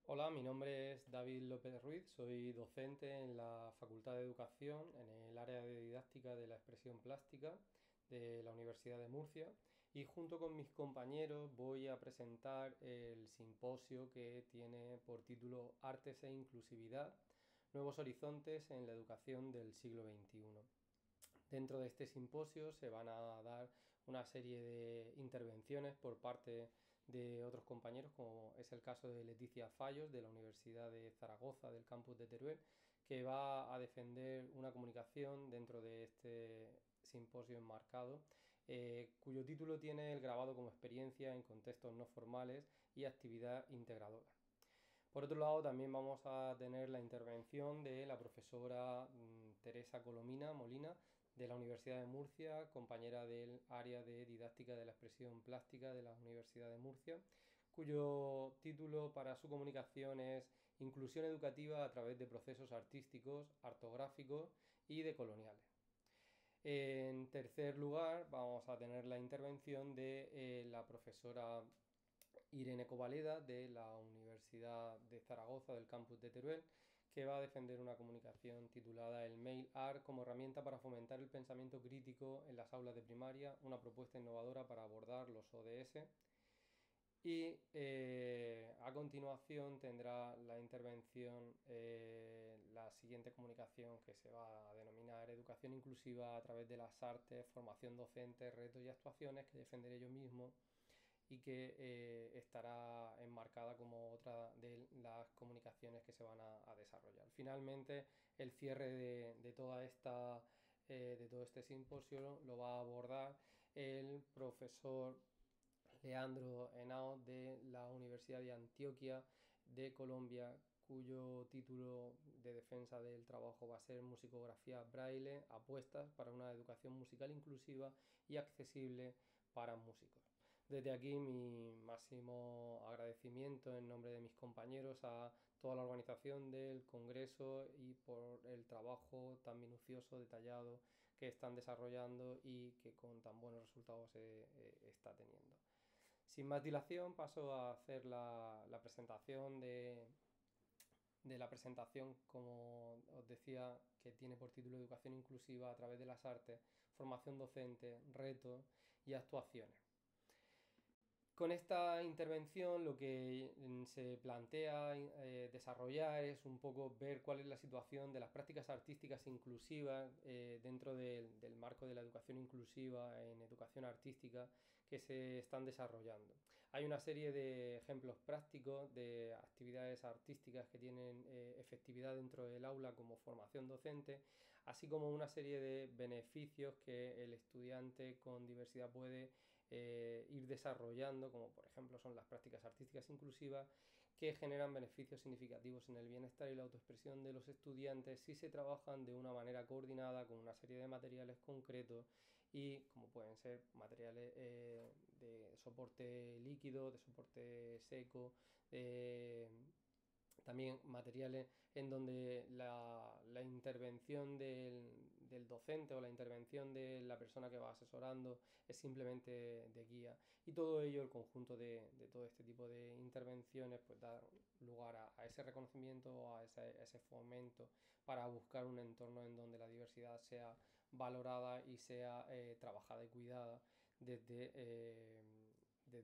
Hola, mi nombre es David López Ruiz, soy docente en la Facultad de Educación en el área de didáctica de la expresión plástica de la Universidad de Murcia y junto con mis compañeros voy a presentar el simposio que tiene por título Artes e Inclusividad, Nuevos Horizontes en la Educación del siglo XXI. Dentro de este simposio se van a dar una serie de intervenciones por parte de otros compañeros, como es el caso de Leticia Fallos, de la Universidad de Zaragoza, del campus de Teruel, que va a defender una comunicación dentro de este simposio enmarcado, cuyo título tiene el grabado como experiencia en contextos no formales y actividad integradora. Por otro lado, también vamos a tener la intervención de la profesora Teresa Colomina Molina de la Universidad de Murcia, compañera del área de didáctica de la expresión plástica de la Universidad de Murcia, cuyo título para su comunicación es Inclusión educativa a través de procesos artísticos, artográficos y decoloniales. En tercer lugar, vamos a tener la intervención de la profesora Irene Covaleda de la Universidad de Zaragoza, del campus de Teruel, que va a defender una comunicación titulada El Mail Art como herramienta para fomentar el pensamiento crítico en las aulas de primaria, una propuesta innovadora para abordar los ODS. Y a continuación tendrá la intervención, la siguiente comunicación que se va a denominar Educación Inclusiva a través de las artes, formación docente, retos y actuaciones que defenderé yo mismo y que estará enmarcada como otra de las comunicaciones que se van a desarrollar. Finalmente, el cierre de toda esta, de todo este simposio lo va a abordar el profesor Leandro Henao de la Universidad de Antioquia de Colombia, cuyo título de defensa del trabajo va a ser Musicografía Braille, apuestas para una educación musical inclusiva y accesible para músicos. Desde aquí mi máximo agradecimiento en nombre de mis compañeros a toda la organización del Congreso y por el trabajo tan minucioso, detallado que están desarrollando y que con tan buenos resultados está teniendo. Sin más dilación paso a hacer la presentación de la presentación, como os decía, que tiene por título Educación Inclusiva a través de las artes, formación docente, retos y actuaciones. Con esta intervención lo que se plantea desarrollar es un poco ver cuál es la situación de las prácticas artísticas inclusivas dentro del marco de la educación inclusiva en educación artística que se están desarrollando. Hay una serie de ejemplos prácticos de actividades artísticas que tienen efectividad dentro del aula como formación docente, así como una serie de beneficios que el estudiante con diversidad puede ir desarrollando, como por ejemplo son las prácticas artísticas inclusivas, que generan beneficios significativos en el bienestar y la autoexpresión de los estudiantes si se trabajan de una manera coordinada con una serie de materiales concretos y como pueden ser materiales de soporte líquido, de soporte seco, también materiales en donde la intervención del docente o la intervención de la persona que va asesorando es simplemente de guía, y todo ello, el conjunto de todo este tipo de intervenciones, pues da lugar a ese reconocimiento, a ese fomento para buscar un entorno en donde la diversidad sea valorada y sea trabajada y cuidada desde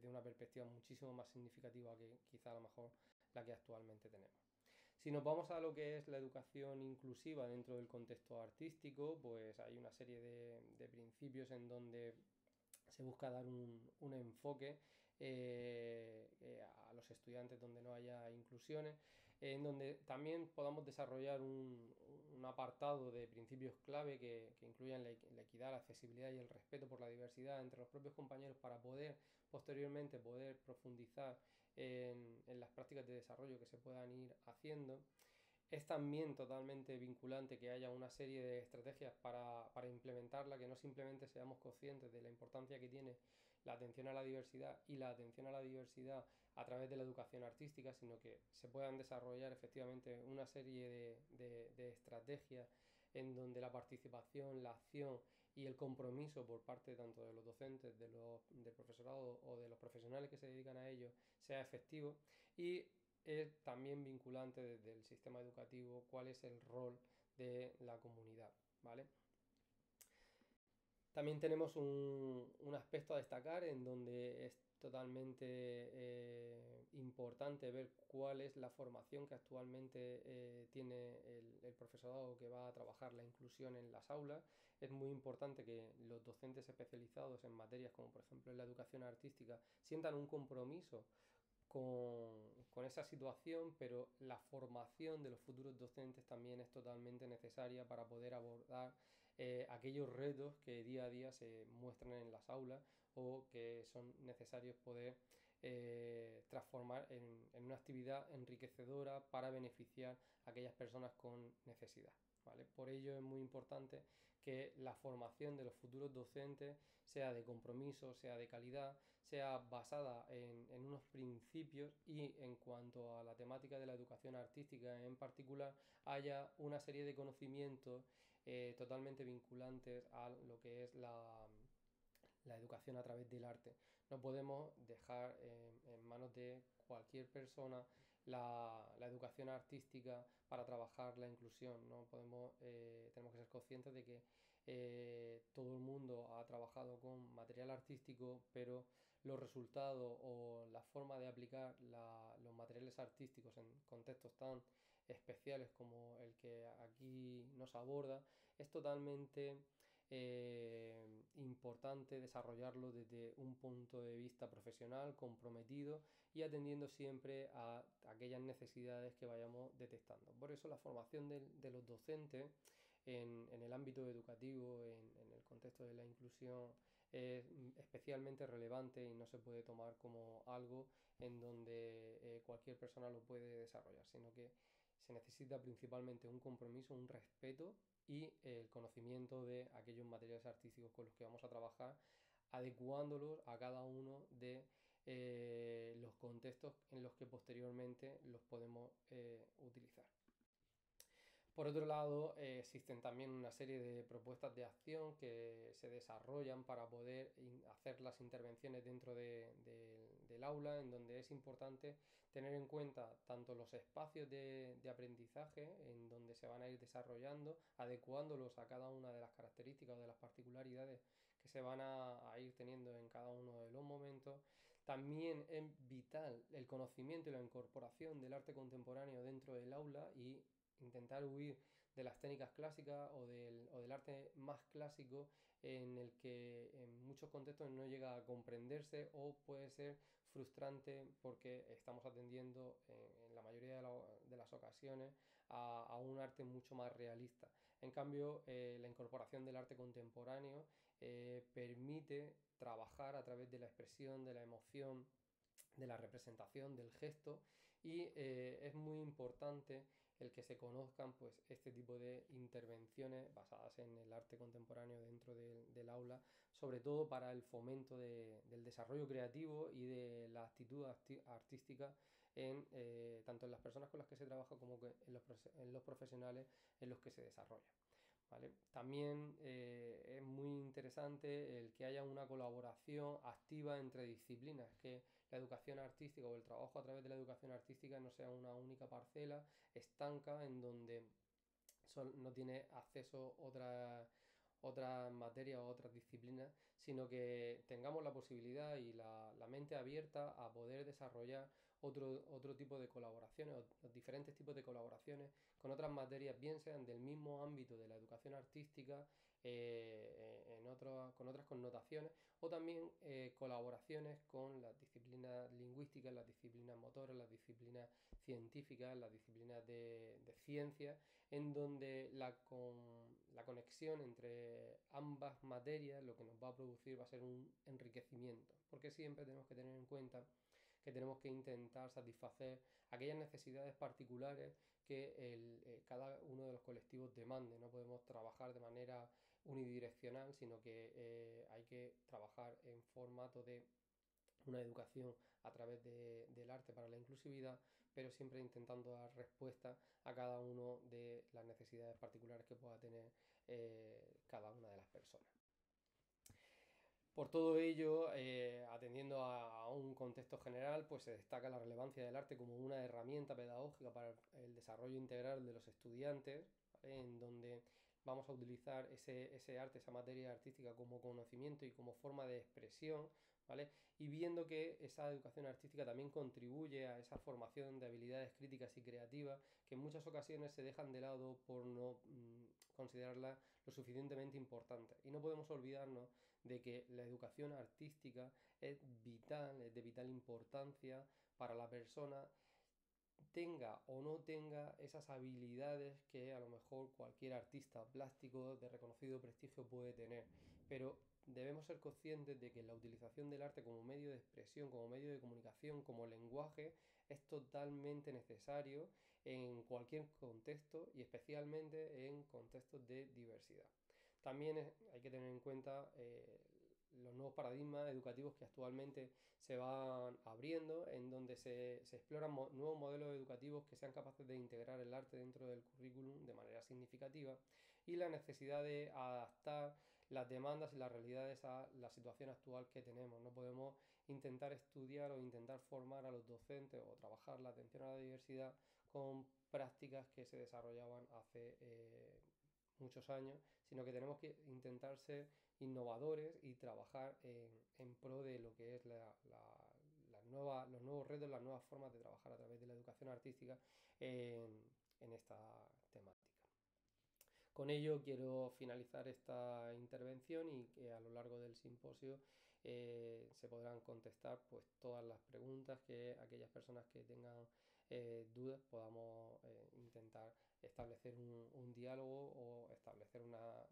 una perspectiva muchísimo más significativa que quizá a lo mejor la que actualmente tenemos. Si nos vamos a lo que es la educación inclusiva dentro del contexto artístico, pues hay una serie de principios en donde se busca dar un enfoque a los estudiantes donde no haya inclusiones, en donde también podamos desarrollar un apartado de principios clave que incluyan la equidad, la accesibilidad y el respeto por la diversidad entre los propios compañeros para poder posteriormente poder profundizar en las prácticas de desarrollo que se puedan ir haciendo. Es también totalmente vinculante que haya una serie de estrategias para implementarla, que no simplemente seamos conscientes de la importancia que tiene la atención a la diversidad y la atención a la diversidad a través de la educación artística, sino que se puedan desarrollar efectivamente una serie de estrategias en donde la participación, la acción y el compromiso por parte tanto de los docentes, del profesorado o de los profesionales que se dedican a ello sea efectivo. Y es también vinculante desde el sistema educativo cuál es el rol de la comunidad, ¿vale? También tenemos un aspecto a destacar en donde es totalmente importante ver cuál es la formación que actualmente tiene el profesorado que va a trabajar la inclusión en las aulas. Es muy importante que los docentes especializados en materias como por ejemplo en la educación artística sientan un compromiso con esa situación, pero la formación de los futuros docentes también es totalmente necesaria para poder abordar aquellos retos que día a día se muestran en las aulas o que son necesarios poder transformar en una actividad enriquecedora para beneficiar a aquellas personas con necesidad. ¿Vale? Por ello es muy importante que la formación de los futuros docentes sea de compromiso, sea de calidad, sea basada en unos principios y en cuanto a la temática de la educación artística en particular, haya una serie de conocimientos totalmente vinculantes a lo que es la educación a través del arte. No podemos dejar en manos de cualquier persona la educación artística para trabajar la inclusión. No podemos, tenemos que ser conscientes de que todo el mundo ha trabajado con material artístico, pero los resultados o la forma de aplicar los materiales artísticos en contextos tan especiales como el que aquí nos aborda es totalmente importante desarrollarlo desde un punto de vista profesional, comprometido y atendiendo siempre a aquellas necesidades que vayamos detectando. Por eso la formación de los docentes en el ámbito educativo, en el contexto de la inclusión, es especialmente relevante y no se puede tomar como algo en donde cualquier persona lo puede desarrollar, sino que se necesita principalmente un compromiso, un respeto y el conocimiento de aquellos materiales artísticos con los que vamos a trabajar, adecuándolos a cada uno de los contextos en los que posteriormente los podemos utilizar. Por otro lado, existen también una serie de propuestas de acción que se desarrollan para poder hacer las intervenciones dentro del aula, en donde es importante tener en cuenta tanto los espacios de aprendizaje, en donde se van a ir desarrollando, adecuándolos a cada una de las características o de las particularidades que se van a ir teniendo en cada uno de los momentos. También es vital el conocimiento y la incorporación del arte contemporáneo dentro del aula y intentar huir de las técnicas clásicas o del arte más clásico en el que en muchos contextos no llega a comprenderse o puede ser frustrante porque estamos atendiendo en la mayoría de las ocasiones a un arte mucho más realista. En cambio, la incorporación del arte contemporáneo permite trabajar a través de la expresión, de la emoción, de la representación, del gesto y es muy importante el que se conozcan pues este tipo de intervenciones basadas en el arte contemporáneo dentro del aula, sobre todo para el fomento del desarrollo creativo y de la actitud artística tanto en las personas con las que se trabaja como en los profesionales en los que se desarrolla. ¿Vale? También es muy interesante el que haya una colaboración activa entre disciplinas, que la educación artística o el trabajo a través de la educación artística no sea una única parcela estanca en donde no tiene acceso otras materias o otras disciplinas, sino que tengamos la posibilidad y la mente abierta a poder desarrollar otro tipo de colaboraciones, o los diferentes tipos de colaboraciones con otras materias, bien sean del mismo ámbito de la educación artística, con otras connotaciones, o también colaboraciones con las disciplinas lingüísticas, las disciplinas motoras, las disciplinas científicas, las disciplinas de ciencia, en donde la conexión entre ambas materias lo que nos va a producir va a ser un enriquecimiento, porque siempre tenemos que tener en cuenta que tenemos que intentar satisfacer aquellas necesidades particulares que cada uno de los colectivos demande. No podemos trabajar de manera unidireccional, sino que hay que trabajar en formato de una educación a través del arte para la inclusividad, pero siempre intentando dar respuesta a cada una de las necesidades particulares que pueda tener cada una de las personas. Por todo ello, atendiendo a un contexto general, pues se destaca la relevancia del arte como una herramienta pedagógica para el desarrollo integral de los estudiantes, ¿vale? En donde vamos a utilizar ese arte, esa materia artística como conocimiento y como forma de expresión, ¿vale? Y viendo que esa educación artística también contribuye a esa formación de habilidades críticas y creativas que en muchas ocasiones se dejan de lado por no considerarlas lo suficientemente importantes. Y no podemos olvidarnos de que la educación artística es vital, es de vital importancia para la persona, tenga o no tenga esas habilidades que a lo mejor cualquier artista plástico de reconocido prestigio puede tener. Pero debemos ser conscientes de que la utilización del arte como medio de expresión, como medio de comunicación, como lenguaje, es totalmente necesario en cualquier contexto y especialmente en contextos de diversidad. También hay que tener en cuenta los nuevos paradigmas educativos que actualmente se van abriendo, en donde se exploran nuevos modelos educativos que sean capaces de integrar el arte dentro del currículum de manera significativa, y la necesidad de adaptar las demandas y las realidades a la situación actual que tenemos. No podemos intentar estudiar o intentar formar a los docentes o trabajar la atención a la diversidad con prácticas que se desarrollaban hace muchos años, sino que tenemos que intentar ser innovadores y trabajar en pro de lo que es los nuevos retos, las nuevas formas de trabajar a través de la educación artística en esta temática. Con ello quiero finalizar esta intervención y que a lo largo del simposio se podrán contestar pues todas las preguntas que aquellas personas que tengan dudas podamos intentar establecer un diálogo o establecer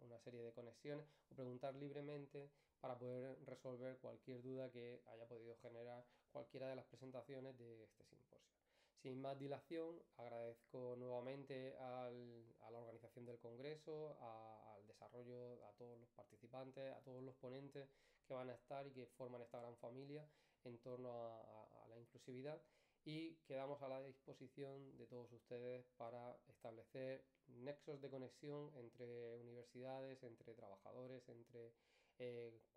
una serie de conexiones o preguntar libremente para poder resolver cualquier duda que haya podido generar cualquiera de las presentaciones de este simposio. Sin más dilación, agradezco nuevamente a la organización del Congreso, al desarrollo, a todos los participantes, a todos los ponentes que van a estar y que forman esta gran familia en torno a la inclusividad, y quedamos a la disposición de todos ustedes para establecer nexos de conexión entre universidades, entre trabajadores, entre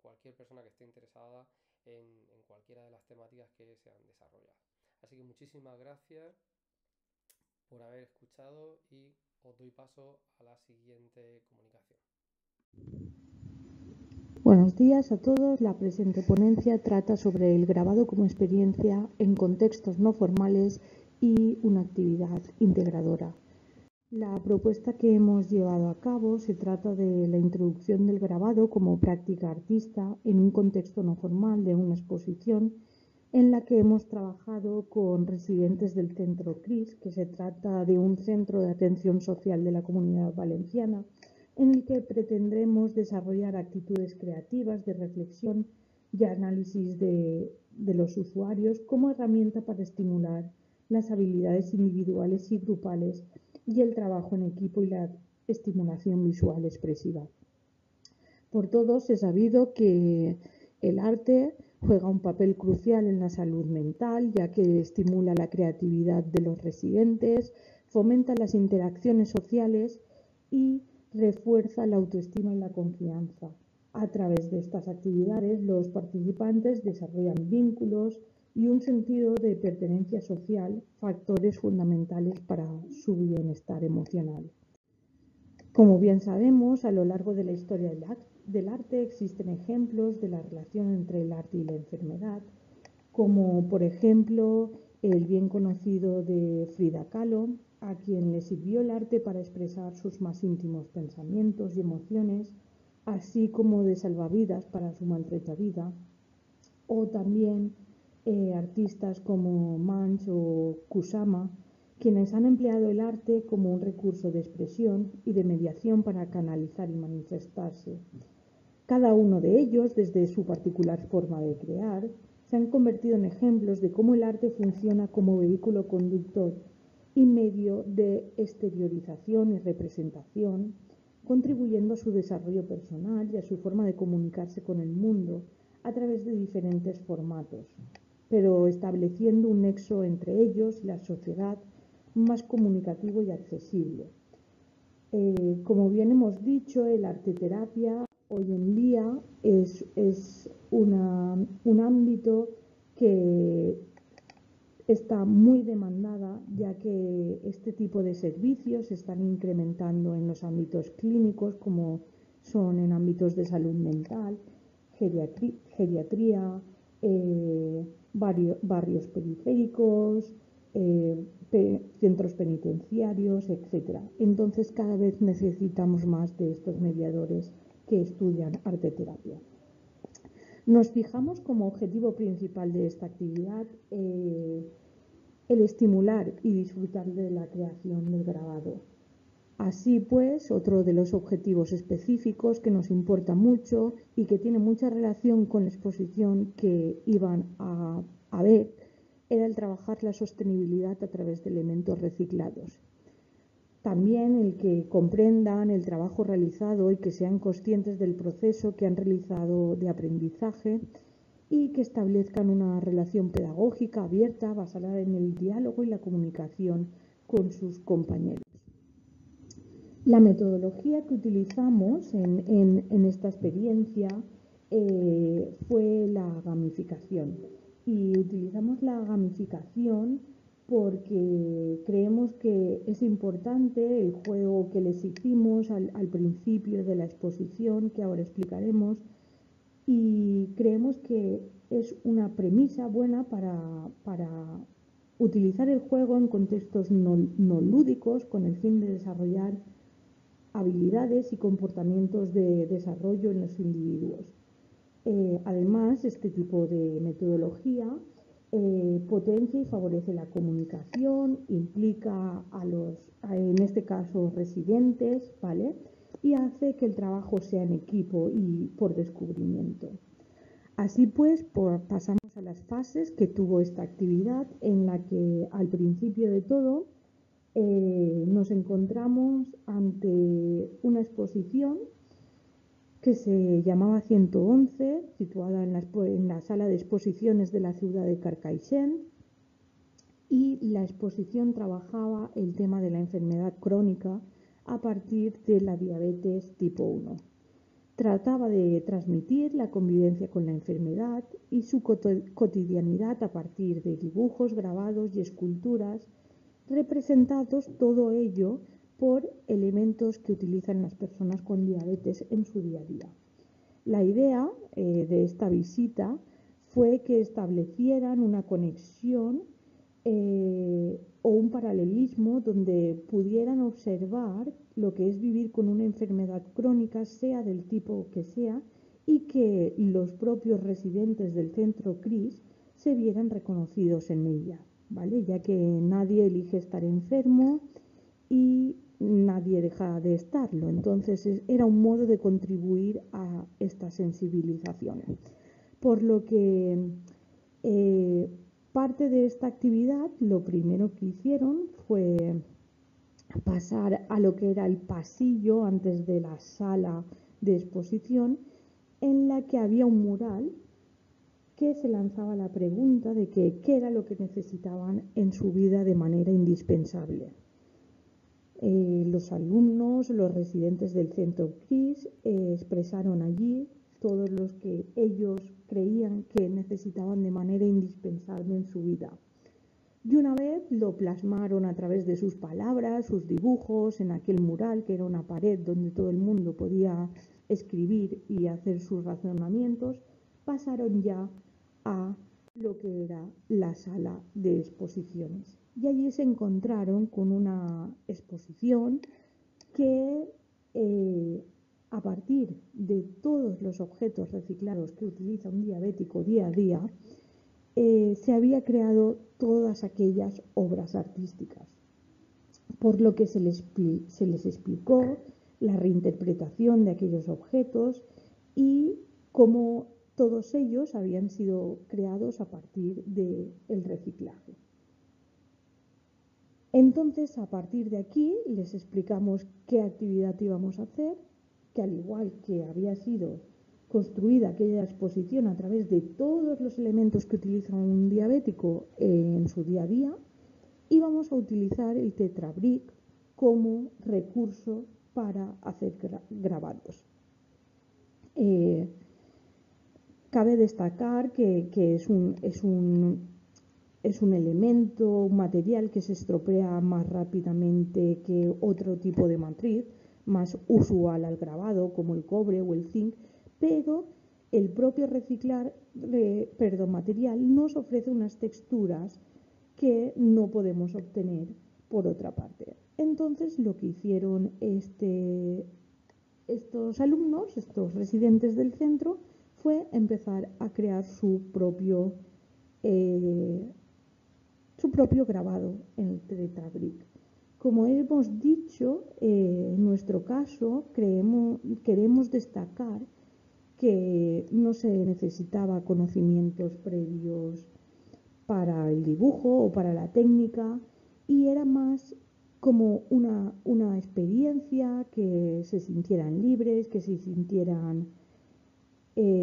cualquier persona que esté interesada en cualquiera de las temáticas que se han desarrollado. Así que muchísimas gracias por haber escuchado y os doy paso a la siguiente comunicación. Buenos días a todos. La presente ponencia trata sobre el grabado como experiencia en contextos no formales y una actividad integradora. La propuesta que hemos llevado a cabo se trata de la introducción del grabado como práctica artista en un contexto no formal de una exposición en la que hemos trabajado con residentes del Centro CRIS, que se trata de un centro de atención social de la Comunidad Valenciana, en el que pretendremos desarrollar actitudes creativas de reflexión y análisis de los usuarios como herramienta para estimular las habilidades individuales y grupales y el trabajo en equipo y la estimulación visual expresiva. Por todos es sabido que el arte juega un papel crucial en la salud mental, ya que estimula la creatividad de los residentes, fomenta las interacciones sociales y refuerza la autoestima y la confianza. A través de estas actividades, los participantes desarrollan vínculos y un sentido de pertenencia social, factores fundamentales para su bienestar emocional. Como bien sabemos, a lo largo de la historia del arte existen ejemplos de la relación entre el arte y la enfermedad, como por ejemplo el bien conocido de Frida Kahlo, a quien le sirvió el arte para expresar sus más íntimos pensamientos y emociones, así como de salvavidas para su maltrecha vida, o también artistas como Munch o Kusama, quienes han empleado el arte como un recurso de expresión y de mediación para canalizar y manifestarse. Cada uno de ellos, desde su particular forma de crear, se han convertido en ejemplos de cómo el arte funciona como vehículo conductor y medio de exteriorización y representación, contribuyendo a su desarrollo personal y a su forma de comunicarse con el mundo a través de diferentes formatos, pero estableciendo un nexo entre ellos y la sociedad más comunicativo y accesible. Como bien hemos dicho, el arte terapia hoy en día es un ámbito que está muy demandada, ya que este tipo de servicios se están incrementando en los ámbitos clínicos, como son en ámbitos de salud mental, geriatría, barrios periféricos, centros penitenciarios, etc. Entonces cada vez necesitamos más de estos mediadores que estudian arteterapia. Nos fijamos como objetivo principal de esta actividad el estimular y disfrutar de la creación del grabado. Así pues, otro de los objetivos específicos que nos importa mucho y que tiene mucha relación con la exposición que iban a ver era el trabajar la sostenibilidad a través de elementos reciclados. También el que comprendan el trabajo realizado y que sean conscientes del proceso que han realizado de aprendizaje y que establezcan una relación pedagógica abierta basada en el diálogo y la comunicación con sus compañeros. La metodología que utilizamos en esta experiencia fue la gamificación. Y utilizamos la gamificación porque creemos que es importante el juego que les hicimos al principio de la exposición, que ahora explicaremos, y creemos que es una premisa buena para utilizar el juego en contextos no lúdicos con el fin de desarrollar habilidades y comportamientos de desarrollo en los individuos. Además, este tipo de metodología potencia y favorece la comunicación, implica en este caso, residentes, ¿vale? Y hace que el trabajo sea en equipo y por descubrimiento. Así pues, pasamos a las fases que tuvo esta actividad, en la que al principio de todo nos encontramos ante una exposición que se llamaba 111, situada en la sala de exposiciones de la ciudad de Carcaixent, y la exposición trabajaba el tema de la enfermedad crónica a partir de la diabetes tipo 1. Trataba de transmitir la convivencia con la enfermedad y su cotidianidad a partir de dibujos, grabados y esculturas, representados todo ello por elementos que utilizan las personas con diabetes en su día a día. La idea de esta visita fue que establecieran una conexión o un paralelismo donde pudieran observar lo que es vivir con una enfermedad crónica, sea del tipo que sea, y que los propios residentes del centro CRIS se vieran reconocidos en ella, ¿vale? Ya que nadie elige estar enfermo y nadie deja de estarlo. Entonces era un modo de contribuir a esta sensibilización. Por lo que parte de esta actividad, lo primero que hicieron fue pasar a lo que era el pasillo antes de la sala de exposición, en la que había un mural que se lanzaba la pregunta de qué era lo que necesitaban en su vida de manera indispensable. Los alumnos, los residentes del centro CRIS expresaron allí todos los que ellos creían que necesitaban de manera indispensable en su vida. Y una vez lo plasmaron a través de sus palabras, sus dibujos, en aquel mural, que era una pared donde todo el mundo podía escribir y hacer sus razonamientos, pasaron ya a lo que era la sala de exposiciones. Y allí se encontraron con una exposición que a partir de todos los objetos reciclados que utiliza un diabético día a día, se había creado todas aquellas obras artísticas, por lo que se les explicó la reinterpretación de aquellos objetos y cómo todos ellos habían sido creados a partir del reciclaje. Entonces, a partir de aquí, les explicamos qué actividad íbamos a hacer, que al igual que había sido construida aquella exposición a través de todos los elementos que utiliza un diabético en su día a día, íbamos a utilizar el tetrabric como recurso para hacer grabados. Cabe destacar que es un elemento, un material que se estropea más rápidamente que otro tipo de matriz, más usual al grabado, como el cobre o el zinc, pero el propio material nos ofrece unas texturas que no podemos obtener por otra parte. Entonces, lo que hicieron estos alumnos, estos residentes del centro, fue empezar a crear eh, su propio grabado en el Tetrabrick. Como hemos dicho, en nuestro caso queremos destacar que no se necesitaba conocimientos previos para el dibujo o para la técnica, y era más como una experiencia, que se sintieran libres, que se sintieran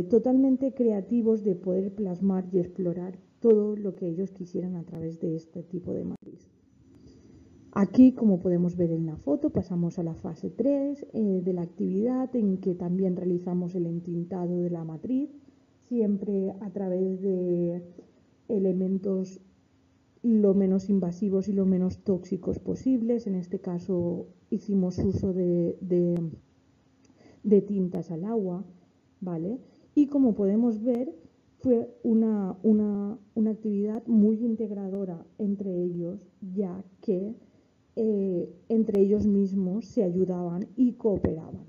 totalmente creativos de poder plasmar y explorar todo lo que ellos quisieran a través de este tipo de matriz. Aquí, como podemos ver en la foto, pasamos a la fase 3 de la actividad, en que también realizamos el entintado de la matriz, siempre a través de elementos lo menos invasivos y lo menos tóxicos posibles. En este caso hicimos uso de tintas al agua, ¿vale? Y como podemos ver, fue una actividad muy integradora entre ellos, ya que entre ellos mismos se ayudaban y cooperaban.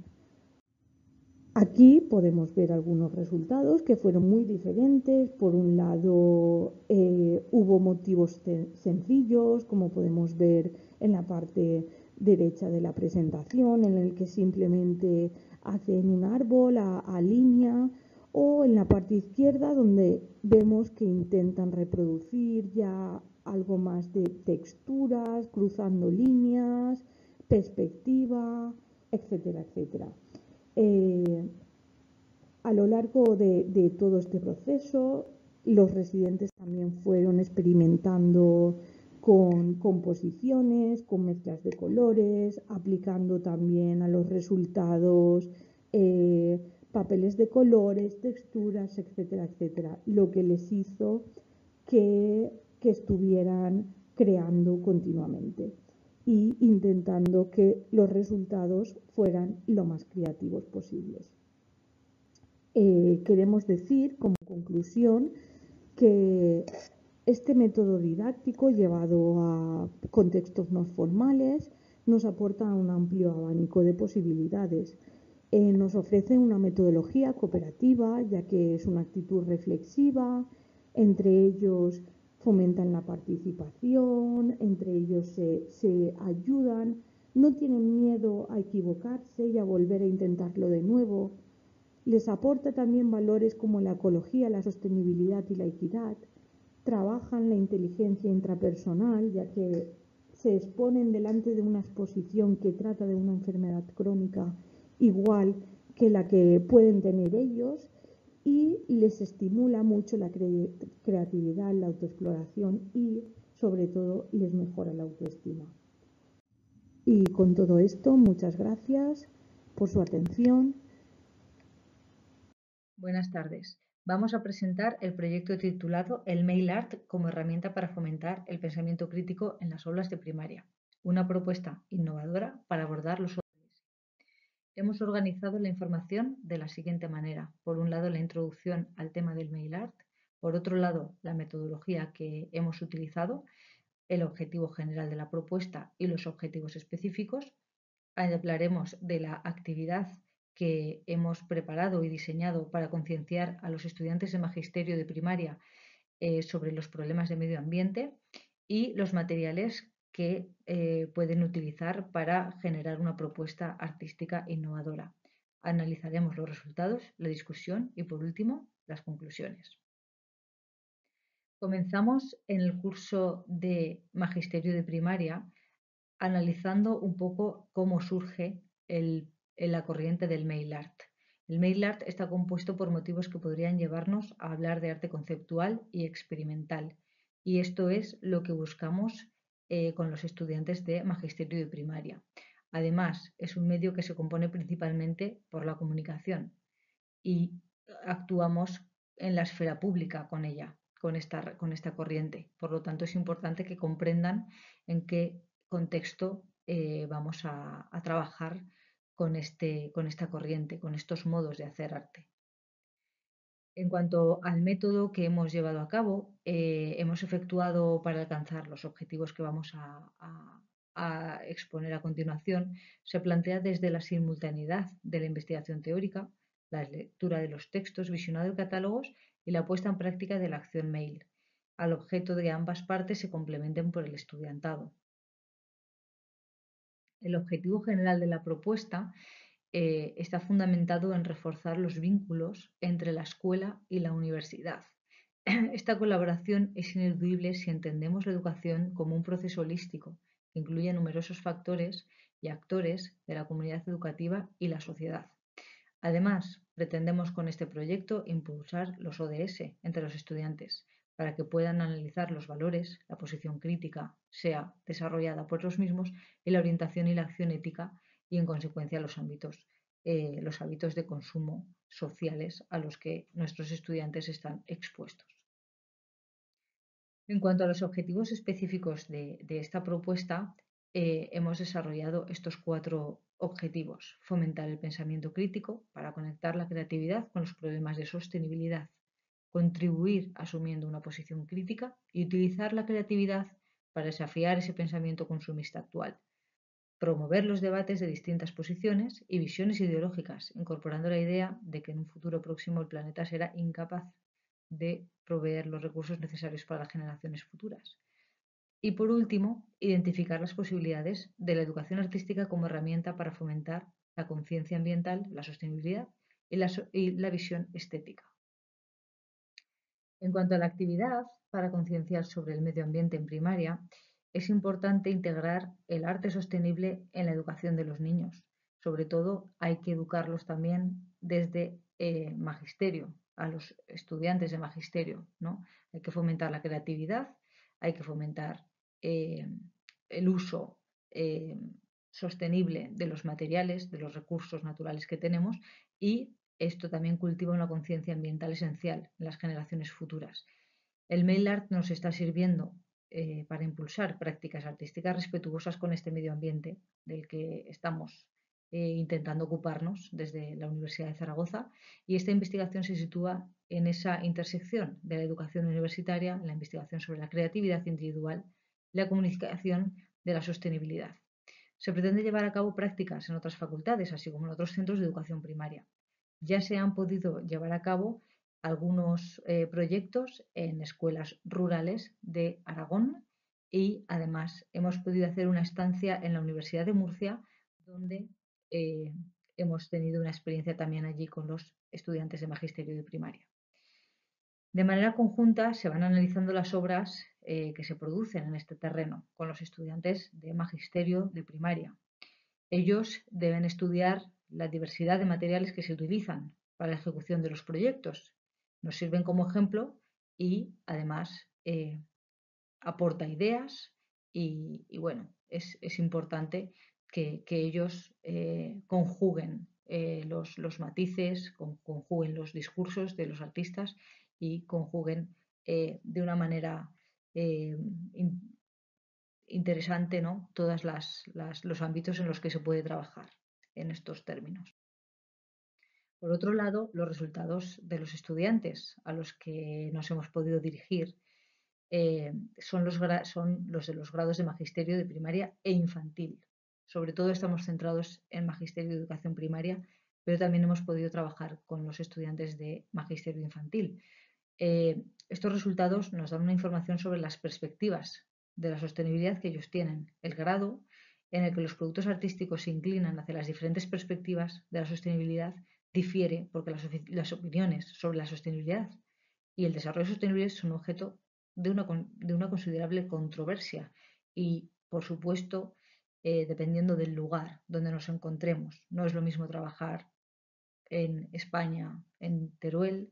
Aquí podemos ver algunos resultados que fueron muy diferentes. Por un lado, hubo motivos sencillos, como podemos ver en la parte derecha de la presentación, en el que simplemente hacen un árbol a línea, o en la parte izquierda, donde vemos que intentan reproducir ya algo más de texturas, cruzando líneas, perspectiva, etcétera, etcétera. A lo largo de todo este proceso, los residentes también fueron experimentando con composiciones, con mezclas de colores, aplicando también a los resultados papeles de colores, texturas, etcétera, etcétera, lo que les hizo que estuvieran creando continuamente y intentando que los resultados fueran lo más creativos posibles. Queremos decir, como conclusión, que este método didáctico, llevado a contextos no formales, nos aporta un amplio abanico de posibilidades. Nos ofrece una metodología cooperativa, ya que es una actitud reflexiva. Entre ellos fomentan la participación, entre ellos se ayudan, no tienen miedo a equivocarse y a volver a intentarlo de nuevo. Les aporta también valores como la ecología, la sostenibilidad y la equidad. Trabajan la inteligencia intrapersonal, ya que se exponen delante de una exposición que trata de una enfermedad crónica igual que la que pueden tener ellos, y les estimula mucho la creatividad, la autoexploración, y sobre todo les mejora la autoestima. Y con todo esto, muchas gracias por su atención. Buenas tardes. Vamos a presentar el proyecto titulado El Mail Art como herramienta para fomentar el pensamiento crítico en las aulas de primaria, una propuesta innovadora para abordar los autores. Hemos organizado la información de la siguiente manera. Por un lado, la introducción al tema del Mail Art. Por otro lado, la metodología que hemos utilizado, el objetivo general de la propuesta y los objetivos específicos. Hablaremos de la actividad que hemos preparado y diseñado para concienciar a los estudiantes de magisterio de primaria sobre los problemas de medio ambiente y los materiales que pueden utilizar para generar una propuesta artística innovadora. Analizaremos los resultados, la discusión y, por último, las conclusiones. Comenzamos en el curso de magisterio de primaria analizando un poco cómo surge la corriente del mail art. El mail art está compuesto por motivos que podrían llevarnos a hablar de arte conceptual y experimental, y esto es lo que buscamos con los estudiantes de magisterio de primaria. Además, es un medio que se compone principalmente por la comunicación. y actuamos en la esfera pública con ella, con esta corriente. Por lo tanto, es importante que comprendan en qué contexto vamos a trabajar con esta corriente, con estos modos de hacer arte. En cuanto al método que hemos llevado a cabo, hemos efectuado para alcanzar los objetivos que vamos a exponer a continuación, se plantea desde la simultaneidad de la investigación teórica, la lectura de los textos, visionado de catálogos y la puesta en práctica de la acción mail, al objeto de que ambas partes se complementen por el estudiantado. El objetivo general de la propuesta está fundamentado en reforzar los vínculos entre la escuela y la universidad. Esta colaboración es ineludible si entendemos la educación como un proceso holístico que incluye numerosos factores y actores de la comunidad educativa y la sociedad. Además, pretendemos con este proyecto impulsar los ODS entre los estudiantes para que puedan analizar los valores, la posición crítica sea desarrollada por los mismos y la orientación y la acción ética y en consecuencia los hábitos de consumo sociales a los que nuestros estudiantes están expuestos. En cuanto a los objetivos específicos de esta propuesta, hemos desarrollado estos 4 objetivos. Fomentar el pensamiento crítico para conectar la creatividad con los problemas de sostenibilidad. Contribuir asumiendo una posición crítica y utilizar la creatividad para desafiar ese pensamiento consumista actual. Promover los debates de distintas posiciones y visiones ideológicas, incorporando la idea de que en un futuro próximo el planeta será incapaz de proveer los recursos necesarios para las generaciones futuras. Y por último, identificar las posibilidades de la educación artística como herramienta para fomentar la conciencia ambiental, la sostenibilidad y la visión estética. En cuanto a la actividad para concienciar sobre el medio ambiente en primaria, es importante integrar el arte sostenible en la educación de los niños. Sobre todo, hay que educarlos también desde magisterio, a los estudiantes de magisterio, ¿no? Hay que fomentar la creatividad, hay que fomentar el uso sostenible de los materiales, de los recursos naturales que tenemos y esto también cultiva una conciencia ambiental esencial en las generaciones futuras. El mail art nos está sirviendo para impulsar prácticas artísticas respetuosas con este medio ambiente del que estamos intentando ocuparnos desde la Universidad de Zaragoza y esta investigación se sitúa en esa intersección de la educación universitaria, la investigación sobre la creatividad individual y la comunicación de la sostenibilidad. Se pretende llevar a cabo prácticas en otras facultades, así como en otros centros de educación primaria. Ya se han podido llevar a cabo algunos proyectos en escuelas rurales de Aragón y además hemos podido hacer una estancia en la Universidad de Murcia donde hemos tenido una experiencia también allí con los estudiantes de magisterio de primaria. De manera conjunta se van analizando las obras que se producen en este terreno con los estudiantes de magisterio de primaria. Ellos deben estudiar la diversidad de materiales que se utilizan para la ejecución de los proyectos. Nos sirven como ejemplo y además aporta ideas y bueno, es importante que ellos conjuguen los matices, conjuguen los discursos de los artistas y conjuguen de una manera interesante, ¿no? Todos los ámbitos en los que se puede trabajar en estos términos. Por otro lado, los resultados de los estudiantes a los que nos hemos podido dirigir son los de los grados de magisterio de primaria e infantil. Sobre todo estamos centrados en magisterio de educación primaria, pero también hemos podido trabajar con los estudiantes de magisterio infantil. Estos resultados nos dan una información sobre las perspectivas de la sostenibilidad que ellos tienen, el grado en el que los productos artísticos se inclinan hacia las diferentes perspectivas de la sostenibilidad difiere porque las opiniones sobre la sostenibilidad y el desarrollo sostenible son objeto de una considerable controversia y, por supuesto, dependiendo del lugar donde nos encontremos. No es lo mismo trabajar en España, en Teruel,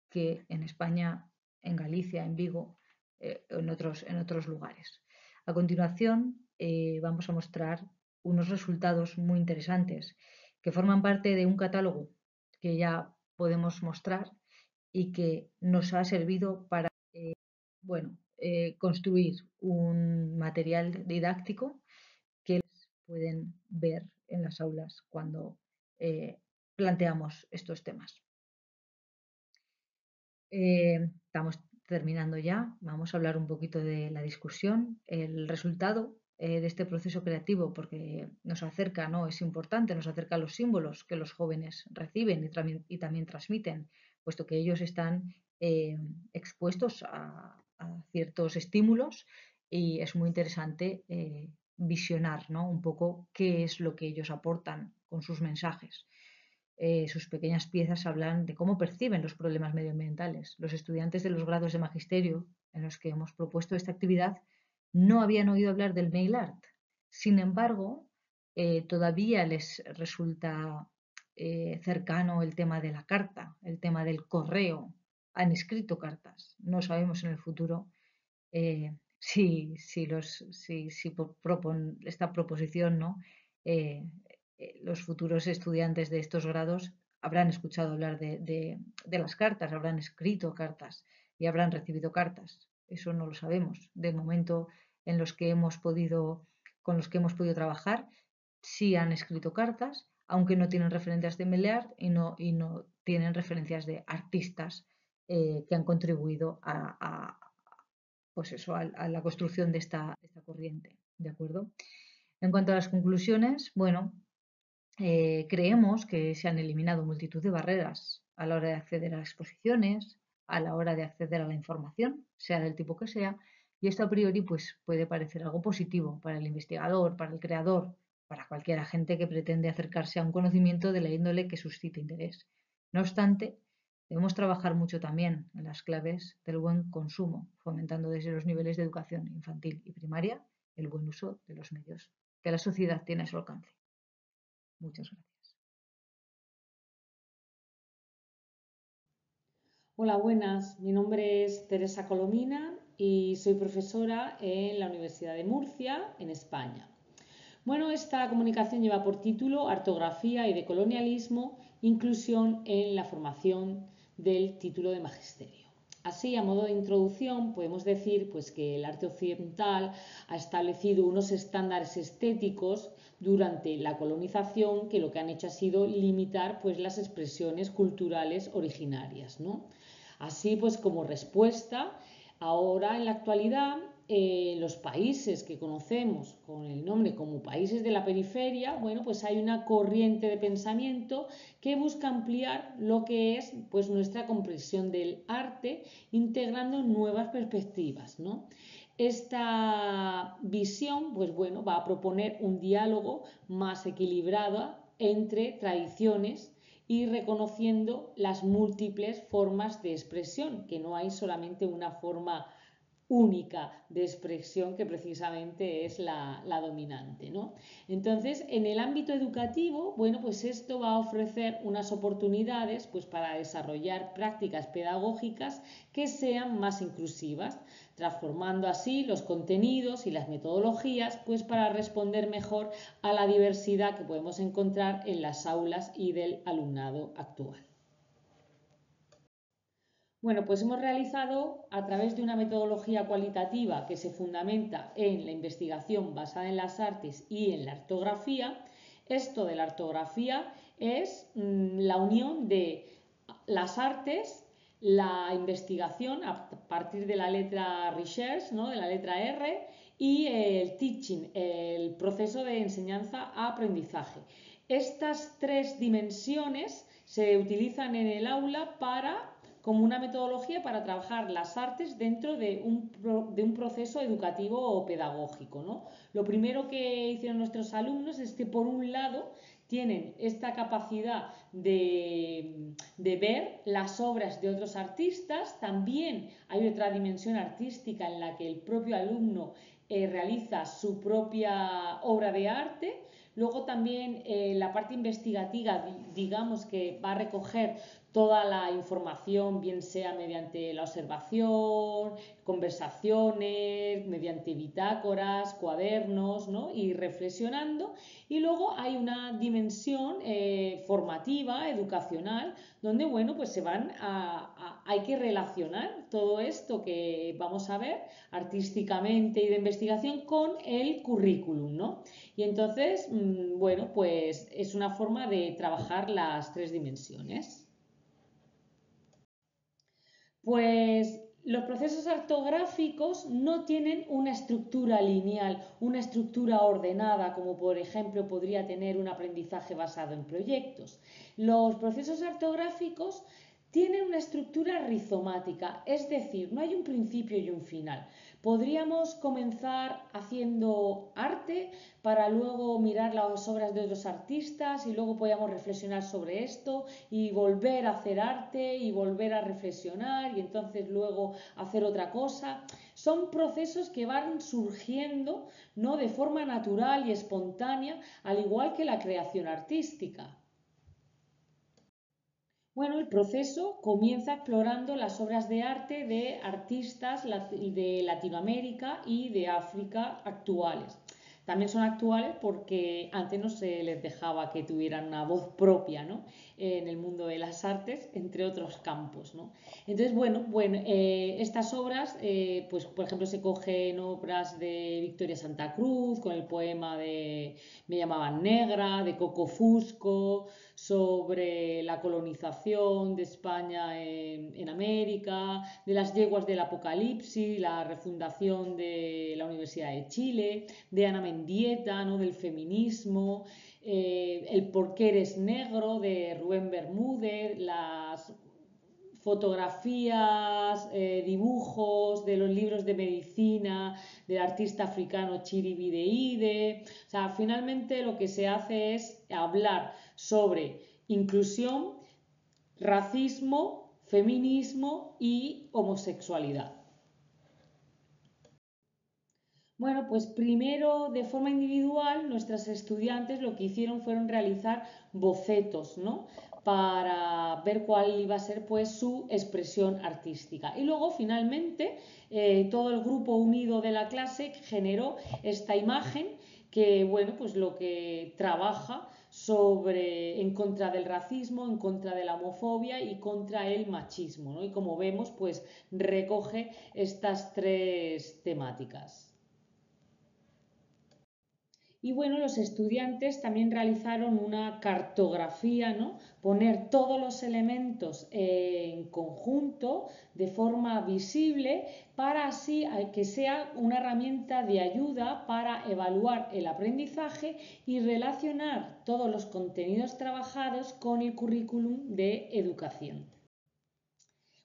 que en España, en Galicia, en Vigo, en otros lugares. A continuación, vamos a mostrar unos resultados muy interesantes que forman parte de un catálogo que ya podemos mostrar y que nos ha servido para construir un material didáctico que pueden ver en las aulas cuando planteamos estos temas. Estamos terminando ya, vamos a hablar un poquito de la discusión, el resultado de este proceso creativo, porque nos acerca, ¿no? Es importante, nos acerca a los símbolos que los jóvenes reciben y también transmiten, puesto que ellos están expuestos a ciertos estímulos y es muy interesante visionar, ¿no? Un poco qué es lo que ellos aportan con sus mensajes. Sus pequeñas piezas hablan de cómo perciben los problemas medioambientales. Los estudiantes de los grados de magisterio en los que hemos propuesto esta actividad no habían oído hablar del mail art. Sin embargo, todavía les resulta cercano el tema de la carta, el tema del correo. Han escrito cartas. No sabemos en el futuro si esta proposición, ¿no? Los futuros estudiantes de estos grados habrán escuchado hablar de las cartas, habrán escrito cartas y habrán recibido cartas. Eso no lo sabemos. De momento, con los que hemos podido trabajar, sí han escrito cartas, aunque no tienen referencias de mail art y no tienen referencias de artistas que han contribuido a la construcción de esta corriente. ¿De acuerdo? En cuanto a las conclusiones, bueno, creemos que se han eliminado multitud de barreras a la hora de acceder a exposiciones, a la hora de acceder a la información, sea del tipo que sea, y esto a priori pues, puede parecer algo positivo para el investigador, para el creador, para cualquier agente que pretende acercarse a un conocimiento de la índole que suscite interés. No obstante, debemos trabajar mucho también en las claves del buen consumo, fomentando desde los niveles de educación infantil y primaria el buen uso de los medios que la sociedad tiene a su alcance. Muchas gracias. Hola, buenas. Mi nombre es Teresa Colomina y soy profesora en la Universidad de Murcia, en España. Bueno, esta comunicación lleva por título Ortografía y decolonialismo, inclusión en la formación del título de magisterio. Así, a modo de introducción, podemos decir pues, que el arte occidental ha establecido unos estándares estéticos durante la colonización que lo que han hecho ha sido limitar pues, las expresiones culturales originarias, ¿no? Así pues, como respuesta, ahora en la actualidad los países que conocemos con el nombre como países de la periferia, bueno, pues hay una corriente de pensamiento que busca ampliar lo que es pues nuestra comprensión del arte, integrando nuevas perspectivas, ¿no? Esta visión, pues bueno, va a proponer un diálogo más equilibrado entre tradiciones y reconociendo las múltiples formas de expresión, que no hay solamente una forma única de expresión que precisamente es la dominante, ¿no? Entonces, en el ámbito educativo, bueno, pues esto va a ofrecer unas oportunidades pues, para desarrollar prácticas pedagógicas que sean más inclusivas, transformando así los contenidos y las metodologías pues, para responder mejor a la diversidad que podemos encontrar en las aulas y del alumnado actual. Bueno, pues hemos realizado a través de una metodología cualitativa que se fundamenta en la investigación basada en las artes y en la ortografía. Esto de la ortografía es la unión de las artes, la investigación a partir de la letra research, ¿no? De la letra R, y el teaching, el proceso de enseñanza-aprendizaje. Estas tres dimensiones se utilizan en el aula como una metodología para trabajar las artes dentro de un proceso educativo o pedagógico, ¿no? Lo primero que hicieron nuestros alumnos es que, por un lado, tienen esta capacidad de ver las obras de otros artistas. También hay otra dimensión artística en la que el propio alumno realiza su propia obra de arte. Luego también la parte investigativa, digamos que va a recoger toda la información, bien sea mediante la observación, conversaciones, mediante bitácoras, cuadernos, ¿no? Y reflexionando. Y luego hay una dimensión formativa, educacional, donde, bueno, pues hay que relacionar todo esto que vamos a ver artísticamente y de investigación con el currículum, ¿no? Y entonces, bueno, pues es una forma de trabajar las tres dimensiones. Pues los procesos ortográficos no tienen una estructura lineal, una estructura ordenada, como por ejemplo podría tener un aprendizaje basado en proyectos. Los procesos ortográficos tienen una estructura rizomática, es decir, no hay un principio y un final. Podríamos comenzar haciendo arte para luego mirar las obras de otros artistas y luego podríamos reflexionar sobre esto y volver a hacer arte y volver a reflexionar y entonces luego hacer otra cosa. Son procesos que van surgiendo, ¿no?, de forma natural y espontánea, al igual que la creación artística. Bueno, el proceso comienza explorando las obras de arte de artistas de Latinoamérica y de África actuales. También son actuales porque antes no se les dejaba que tuvieran una voz propia, ¿no?, en el mundo de las artes, entre otros campos, ¿no? Entonces, bueno, estas obras, pues por ejemplo, se cogen obras de Victoria Santa Cruz, con el poema de Me llamaban negra, de Coco Fusco, sobre la colonización de España en América, de las yeguas del Apocalipsis, la refundación de la Universidad de Chile, de Ana Mendieta, ¿no?, del feminismo, el por qué eres negro de Rubén Bermúdez, las fotografías, dibujos de los libros de medicina del artista africano Chiri Videide. O sea, finalmente lo que se hace es hablar sobre inclusión, racismo, feminismo y homosexualidad. Bueno, pues primero, de forma individual, nuestras estudiantes lo que hicieron fueron realizar bocetos, ¿no?, para ver cuál iba a ser pues su expresión artística. Y luego, finalmente, todo el grupo unido de la clase generó esta imagen que, bueno, pues lo que trabaja en contra del racismo, en contra de la homofobia y contra el machismo, ¿no? Y como vemos, pues recoge estas tres temáticas. Y bueno, los estudiantes también realizaron una cartografía, ¿no?, poner todos los elementos en conjunto de forma visible para así que sea una herramienta de ayuda para evaluar el aprendizaje y relacionar todos los contenidos trabajados con el currículum de educación.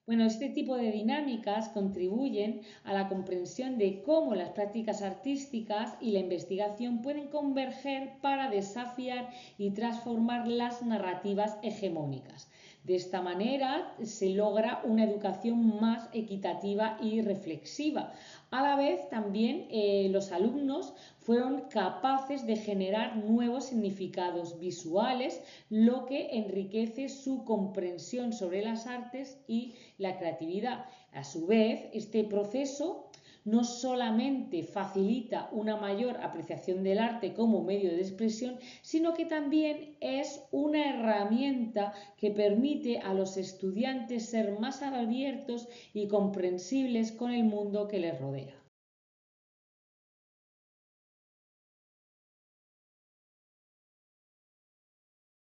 Bueno, este tipo de dinámicas contribuyen a la comprensión de cómo las prácticas artísticas y la investigación pueden converger para desafiar y transformar las narrativas hegemónicas. De esta manera se logra una educación más equitativa y reflexiva. A la vez también los alumnos fueron capaces de generar nuevos significados visuales, lo que enriquece su comprensión sobre las artes y la creatividad. A su vez, este proceso no solamente facilita una mayor apreciación del arte como medio de expresión, sino que también es una herramienta que permite a los estudiantes ser más abiertos y comprensibles con el mundo que les rodea.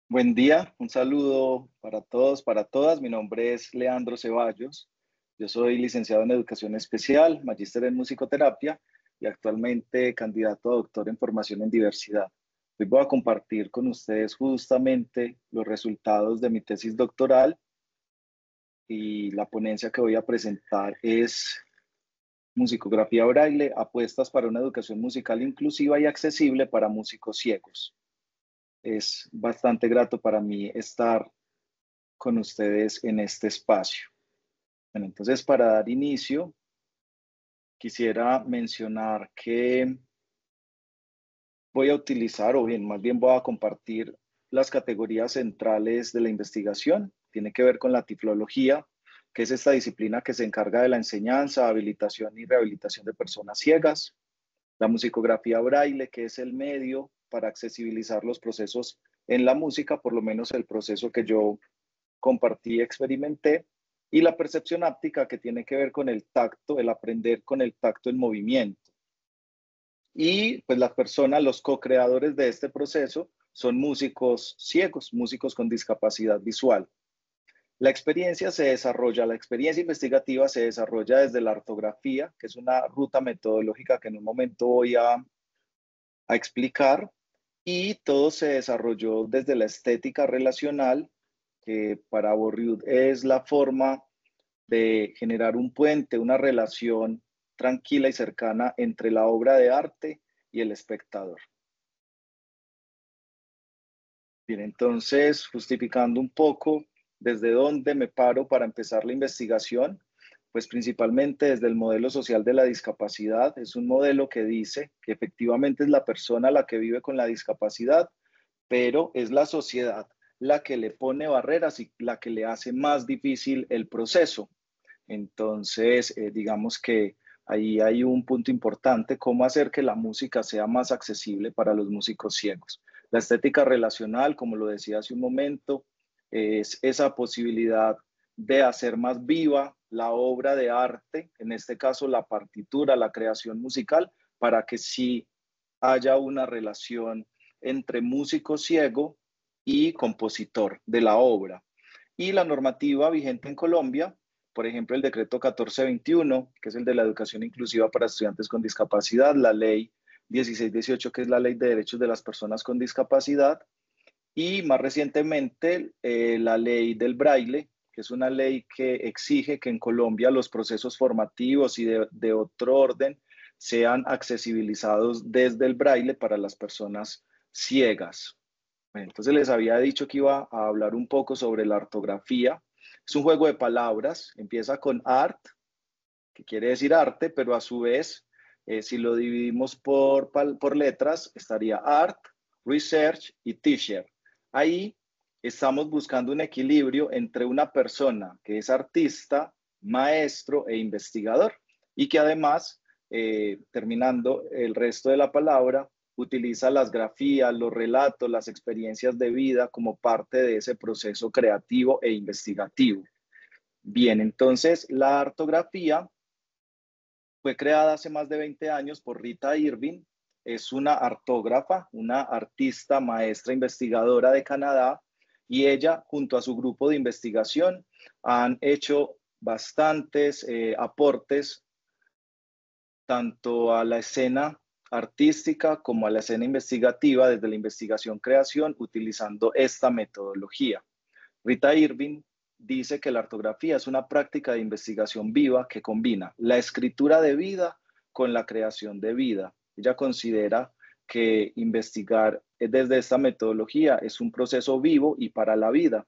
Buen día, un saludo para todos, para todas. Mi nombre es Leandro Ceballos. Yo soy licenciado en Educación Especial, magíster en Musicoterapia y actualmente candidato a doctor en Formación en Diversidad. Hoy voy a compartir con ustedes justamente los resultados de mi tesis doctoral y la ponencia que voy a presentar es Musicografía Braille, apuestas para una educación musical inclusiva y accesible para músicos ciegos. Es bastante grato para mí estar con ustedes en este espacio. Bueno, entonces para dar inicio, quisiera mencionar que voy a utilizar, o bien, más bien voy a compartir las categorías centrales de la investigación. tiene que ver con la tiflología, que es esta disciplina que se encarga de la enseñanza, habilitación y rehabilitación de personas ciegas. La musicografía braille, que es el medio para accesibilizar los procesos en la música, por lo menos el proceso que yo compartí y experimenté. Y la percepción áptica, que tiene que ver con el tacto, el aprender con el tacto en movimiento. Y pues las personas, los co-creadores de este proceso, son músicos ciegos, músicos con discapacidad visual. La experiencia investigativa se desarrolla desde la ortografía, que es una ruta metodológica que en un momento voy a explicar, y todo se desarrolló desde la estética relacional, que para Bourdieu es la forma de generar un puente, una relación tranquila y cercana entre la obra de arte y el espectador. Bien, entonces, justificando un poco desde dónde me paro para empezar la investigación, pues principalmente desde el modelo social de la discapacidad. Es un modelo que dice que efectivamente es la persona la que vive con la discapacidad, pero es la sociedad la que le pone barreras y la que le hace más difícil el proceso. Entonces, digamos que ahí hay un punto importante, cómo hacer que la música sea más accesible para los músicos ciegos. La estética relacional, como lo decía hace un momento, es esa posibilidad de hacer más viva la obra de arte, en este caso la partitura, la creación musical, para que sí haya una relación entre músico ciego y compositor de la obra. Y la normativa vigente en Colombia, por ejemplo, el decreto 1421, que es el de la educación inclusiva para estudiantes con discapacidad, la ley 1618, que es la ley de derechos de las personas con discapacidad, y más recientemente la ley del braille, que es una ley que exige que en Colombia los procesos formativos y de otro orden sean accesibilizados desde el braille para las personas ciegas. Entonces les había dicho que iba a hablar un poco sobre la ortografía. Es un juego de palabras, empieza con art, que quiere decir arte, pero a su vez, si lo dividimos por letras, estaría art, research y teacher. Ahí estamos buscando un equilibrio entre una persona que es artista, maestro e investigador, y que además, terminando el resto de la palabra, utiliza las grafías, los relatos, las experiencias de vida como parte de ese proceso creativo e investigativo. Bien, entonces la ortografía fue creada hace más de 20 años por Rita Irving. Es una ortógrafa, una artista, maestra, investigadora de Canadá, y ella, junto a su grupo de investigación, han hecho bastantes aportes tanto a la escena artística como a la escena investigativa desde la investigación-creación utilizando esta metodología. Rita Irving dice que la ortografía es una práctica de investigación viva que combina la escritura de vida con la creación de vida. Ella considera que investigar desde esta metodología es un proceso vivo y para la vida.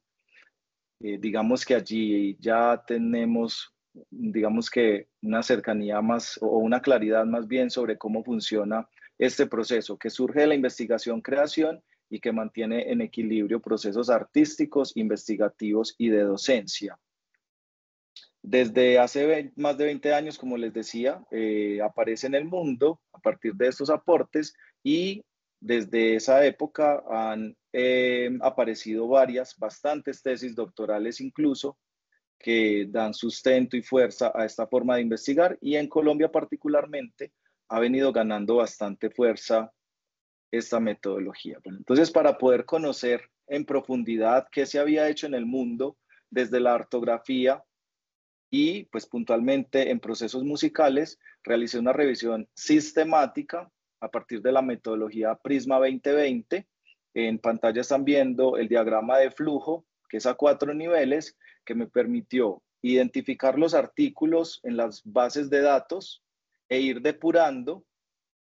Digamos que allí ya tenemos, digamos que una cercanía más o una claridad más bien sobre cómo funciona este proceso que surge de la investigación-creación y que mantiene en equilibrio procesos artísticos, investigativos y de docencia. Desde hace más de 20 años, como les decía, aparece en el mundo a partir de estos aportes, y desde esa época han aparecido bastantes tesis doctorales incluso, que dan sustento y fuerza a esta forma de investigar, y en Colombia particularmente ha venido ganando bastante fuerza esta metodología. Bueno, entonces, para poder conocer en profundidad qué se había hecho en el mundo desde la ortografía y pues puntualmente en procesos musicales, realicé una revisión sistemática a partir de la metodología Prisma 2020. En pantalla están viendo el diagrama de flujo, que es a 4 niveles, que me permitió identificar los artículos en las bases de datos e ir depurando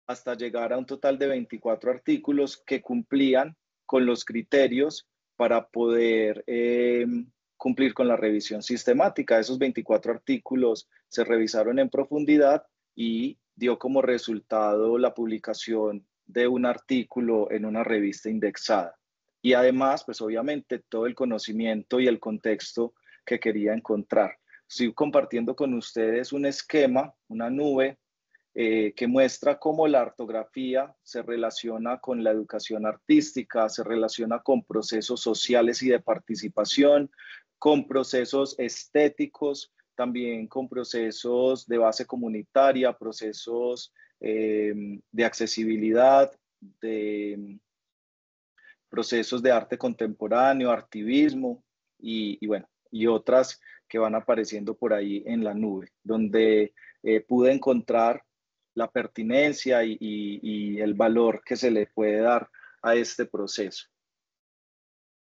hasta llegar a un total de 24 artículos que cumplían con los criterios para poder cumplir con la revisión sistemática. Esos 24 artículos se revisaron en profundidad y dio como resultado la publicación de un artículo en una revista indexada. y además, pues obviamente, todo el conocimiento y el contexto que quería encontrar. Estoy compartiendo con ustedes un esquema, una nube, que muestra cómo la ortografía se relaciona con la educación artística, se relaciona con procesos sociales y de participación, con procesos estéticos, también con procesos de base comunitaria, procesos de accesibilidad, de procesos de arte contemporáneo, artivismo y bueno, y otras que van apareciendo por ahí en la nube, donde pude encontrar la pertinencia y el valor que se le puede dar a este proceso.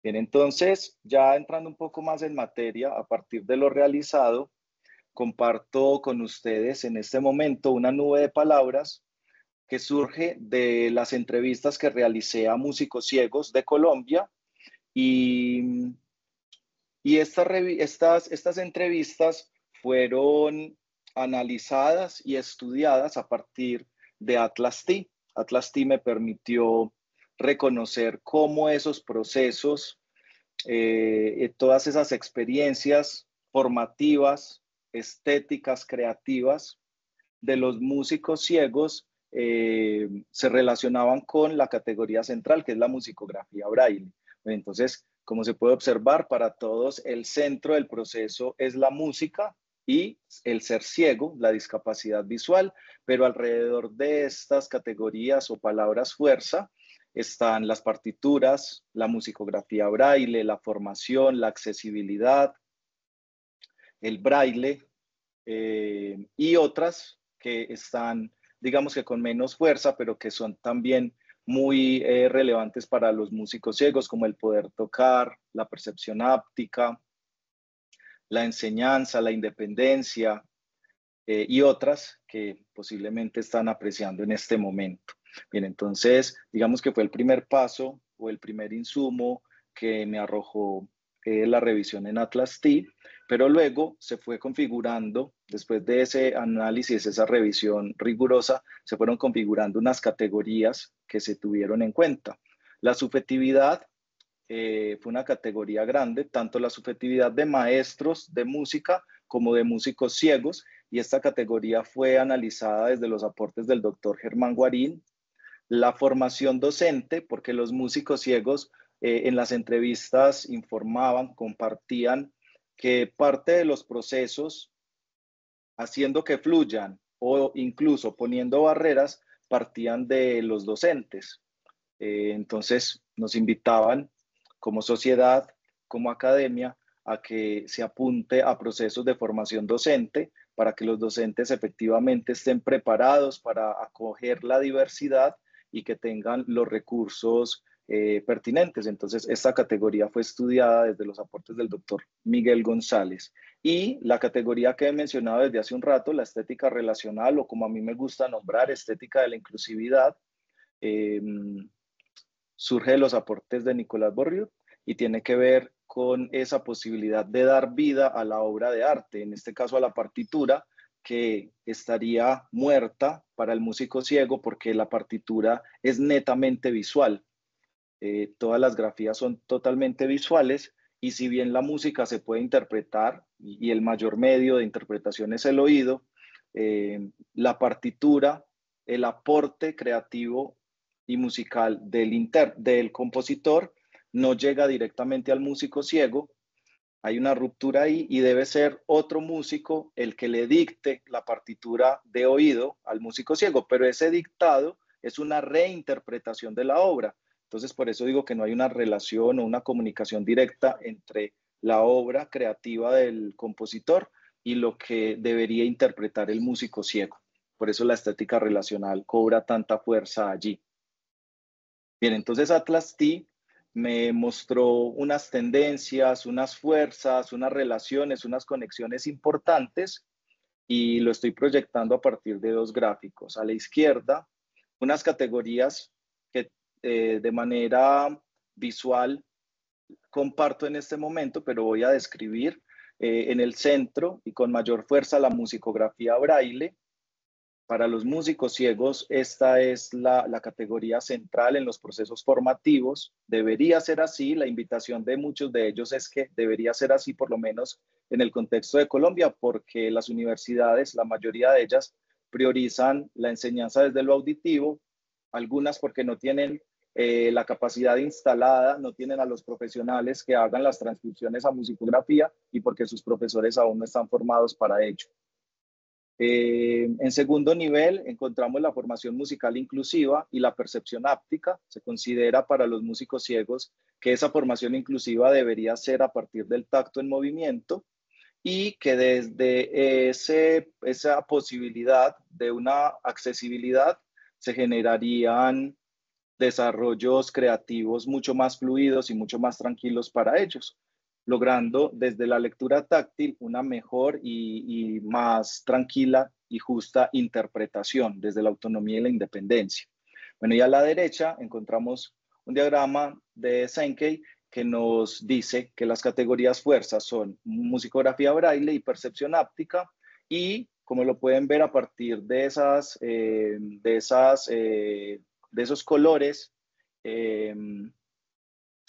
Bien, entonces, ya entrando un poco más en materia, a partir de lo realizado, comparto con ustedes en este momento una nube de palabras que surge de las entrevistas que realicé a músicos ciegos de Colombia y estas entrevistas fueron analizadas y estudiadas a partir de Atlas T. Atlas T me permitió reconocer cómo esos procesos, todas esas experiencias formativas, estéticas, creativas de los músicos ciegos se relacionaban con la categoría central, que es la musicografía braille. Entonces, como se puede observar, para todos el centro del proceso es la música y el ser ciego, la discapacidad visual, pero alrededor de estas categorías o palabras fuerza están las partituras, la musicografía braille, la formación, la accesibilidad, el braille y otras que están, digamos que con menos fuerza, pero que son también muy relevantes para los músicos ciegos, como el poder tocar, la percepción áptica, la enseñanza, la independencia y otras que posiblemente están apreciando en este momento. Bien, entonces, digamos que fue el primer paso o el primer insumo que me arrojó la revisión en Atlas T, pero luego se fue configurando, después de ese análisis, esa revisión rigurosa, se fueron configurando unas categorías que se tuvieron en cuenta. La subjetividad fue una categoría grande, tanto la subjetividad de maestros de música como de músicos ciegos, y esta categoría fue analizada desde los aportes del doctor Germán Guarín. La formación docente, porque los músicos ciegos en las entrevistas informaban, compartían que parte de los procesos, haciendo que fluyan o incluso poniendo barreras, partían de los docentes. Entonces nos invitaban como sociedad, como academia, a que se apunte a procesos de formación docente para que los docentes efectivamente estén preparados para acoger la diversidad y que tengan los recursos pertinentes. Entonces, esta categoría fue estudiada desde los aportes del doctor Miguel González. Y la categoría que he mencionado desde hace un rato, la estética relacional, o como a mí me gusta nombrar, estética de la inclusividad, surge de los aportes de Nicolás Borriut y tiene que ver con esa posibilidad de dar vida a la obra de arte, en este caso a la partitura, que estaría muerta para el músico ciego porque la partitura es netamente visual. Todas las grafías son totalmente visuales y si bien la música se puede interpretar y el mayor medio de interpretación es el oído, la partitura, el aporte creativo y musical del compositor no llega directamente al músico ciego. Hay una ruptura ahí y debe ser otro músico el que le dicte la partitura de oído al músico ciego, pero ese dictado es una reinterpretación de la obra. Entonces, por eso digo que no hay una relación o una comunicación directa entre la obra creativa del compositor y lo que debería interpretar el músico ciego. Por eso la estética relacional cobra tanta fuerza allí. Bien, entonces Atlas T me mostró unas tendencias, unas fuerzas, unas relaciones, unas conexiones importantes y lo estoy proyectando a partir de dos gráficos. A la izquierda, unas categorías que de manera visual comparto en este momento, pero voy a describir en el centro y con mayor fuerza la musicografía braille, Para los músicos ciegos, esta es la categoría central en los procesos formativos. Debería ser así. La invitación de muchos de ellos es que debería ser así, por lo menos en el contexto de Colombia, porque las universidades, la mayoría de ellas, priorizan la enseñanza desde lo auditivo, algunas porque no tienen la capacidad instalada, no tienen a los profesionales que hagan las transcripciones a musicografía y porque sus profesores aún no están formados para ello. En segundo nivel encontramos la formación musical inclusiva y la percepción áptica. Se considera para los músicos ciegos que esa formación inclusiva debería ser a partir del tacto en movimiento y que desde esa posibilidad de una accesibilidad se generarían desarrollos creativos mucho más fluidos y mucho más tranquilos para ellos, logrando desde la lectura táctil una mejor y más tranquila y justa interpretación desde la autonomía y la independencia. Bueno, y a la derecha encontramos un diagrama de Sankey que nos dice que las categorías fuerzas son musicografía braille y percepción áptica, y como lo pueden ver a partir de esos colores,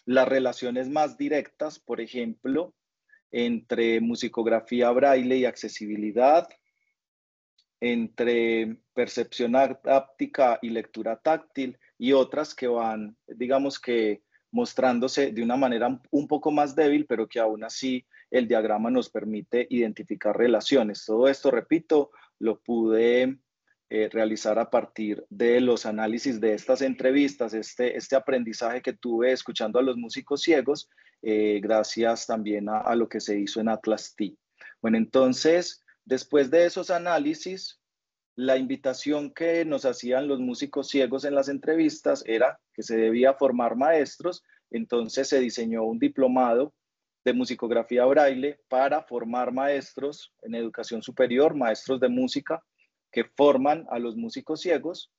las relaciones más directas, por ejemplo, entre musicografía braille y accesibilidad, entre percepción áptica y lectura táctil, y otras que van, digamos que mostrándose de una manera un poco más débil, pero que aún así el diagrama nos permite identificar relaciones. Todo esto, repito, lo pude realizar a partir de los análisis de estas entrevistas, este aprendizaje que tuve escuchando a los músicos ciegos, gracias también a lo que se hizo en Atlas T. Bueno, entonces, después de esos análisis, la invitación que nos hacían los músicos ciegos en las entrevistas era que se debía formar maestros. Entonces se diseñó un diplomado de musicografía braille para formar maestros en educación superior, maestros de música que forman a los músicos ciegos,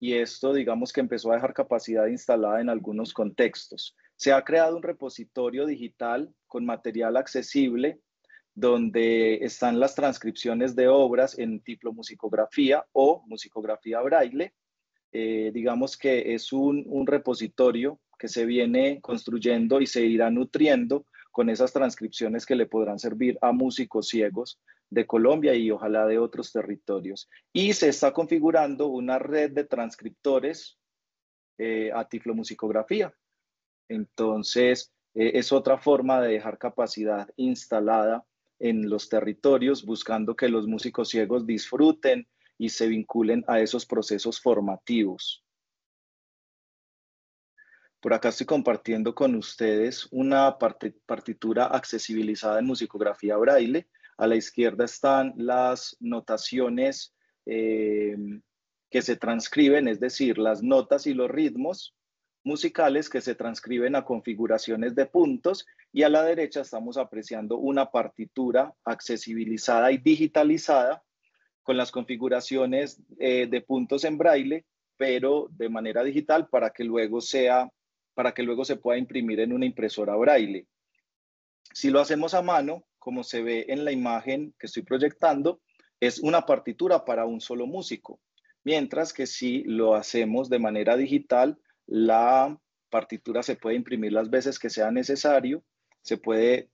y esto, digamos, que empezó a dejar capacidad instalada en algunos contextos. Se ha creado un repositorio digital con material accesible donde están las transcripciones de obras en diplomusicografía o musicografía braille. Digamos que es un repositorio que se viene construyendo y se irá nutriendo con esas transcripciones que le podrán servir a músicos ciegos de Colombia y ojalá de otros territorios. Y se está configurando una red de transcriptores a tiflomusicografía. Entonces, es otra forma de dejar capacidad instalada en los territorios, buscando que los músicos ciegos disfruten y se vinculen a esos procesos formativos. Por acá estoy compartiendo con ustedes una partitura accesibilizada en musicografía braille. A la izquierda están las notaciones que se transcriben, es decir, las notas y los ritmos musicales que se transcriben a configuraciones de puntos, y a la derecha estamos apreciando una partitura accesibilizada y digitalizada con las configuraciones de puntos en braille, pero de manera digital para que luego se pueda imprimir en una impresora braille. Si lo hacemos a mano, como se ve en la imagen que estoy proyectando, es una partitura para un solo músico, mientras que si lo hacemos de manera digital, la partitura se puede imprimir las veces que sea necesario, se puede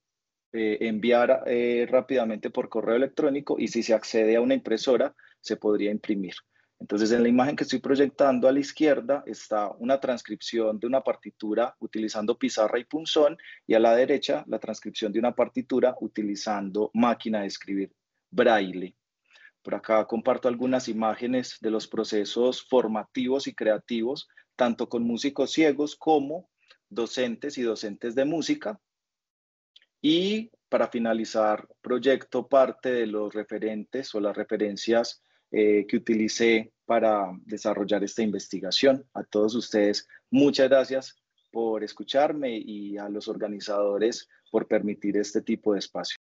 enviar rápidamente por correo electrónico, y si se accede a una impresora, se podría imprimir. Entonces, en la imagen que estoy proyectando a la izquierda está una transcripción de una partitura utilizando pizarra y punzón, y a la derecha la transcripción de una partitura utilizando máquina de escribir braille. Por acá comparto algunas imágenes de los procesos formativos y creativos, tanto con músicos ciegos como docentes y docentes de música. Y para finalizar, proyecto parte de los referentes o las referencias que utilicé para desarrollar esta investigación. A todos ustedes, muchas gracias por escucharme, y a los organizadores por permitir este tipo de espacio.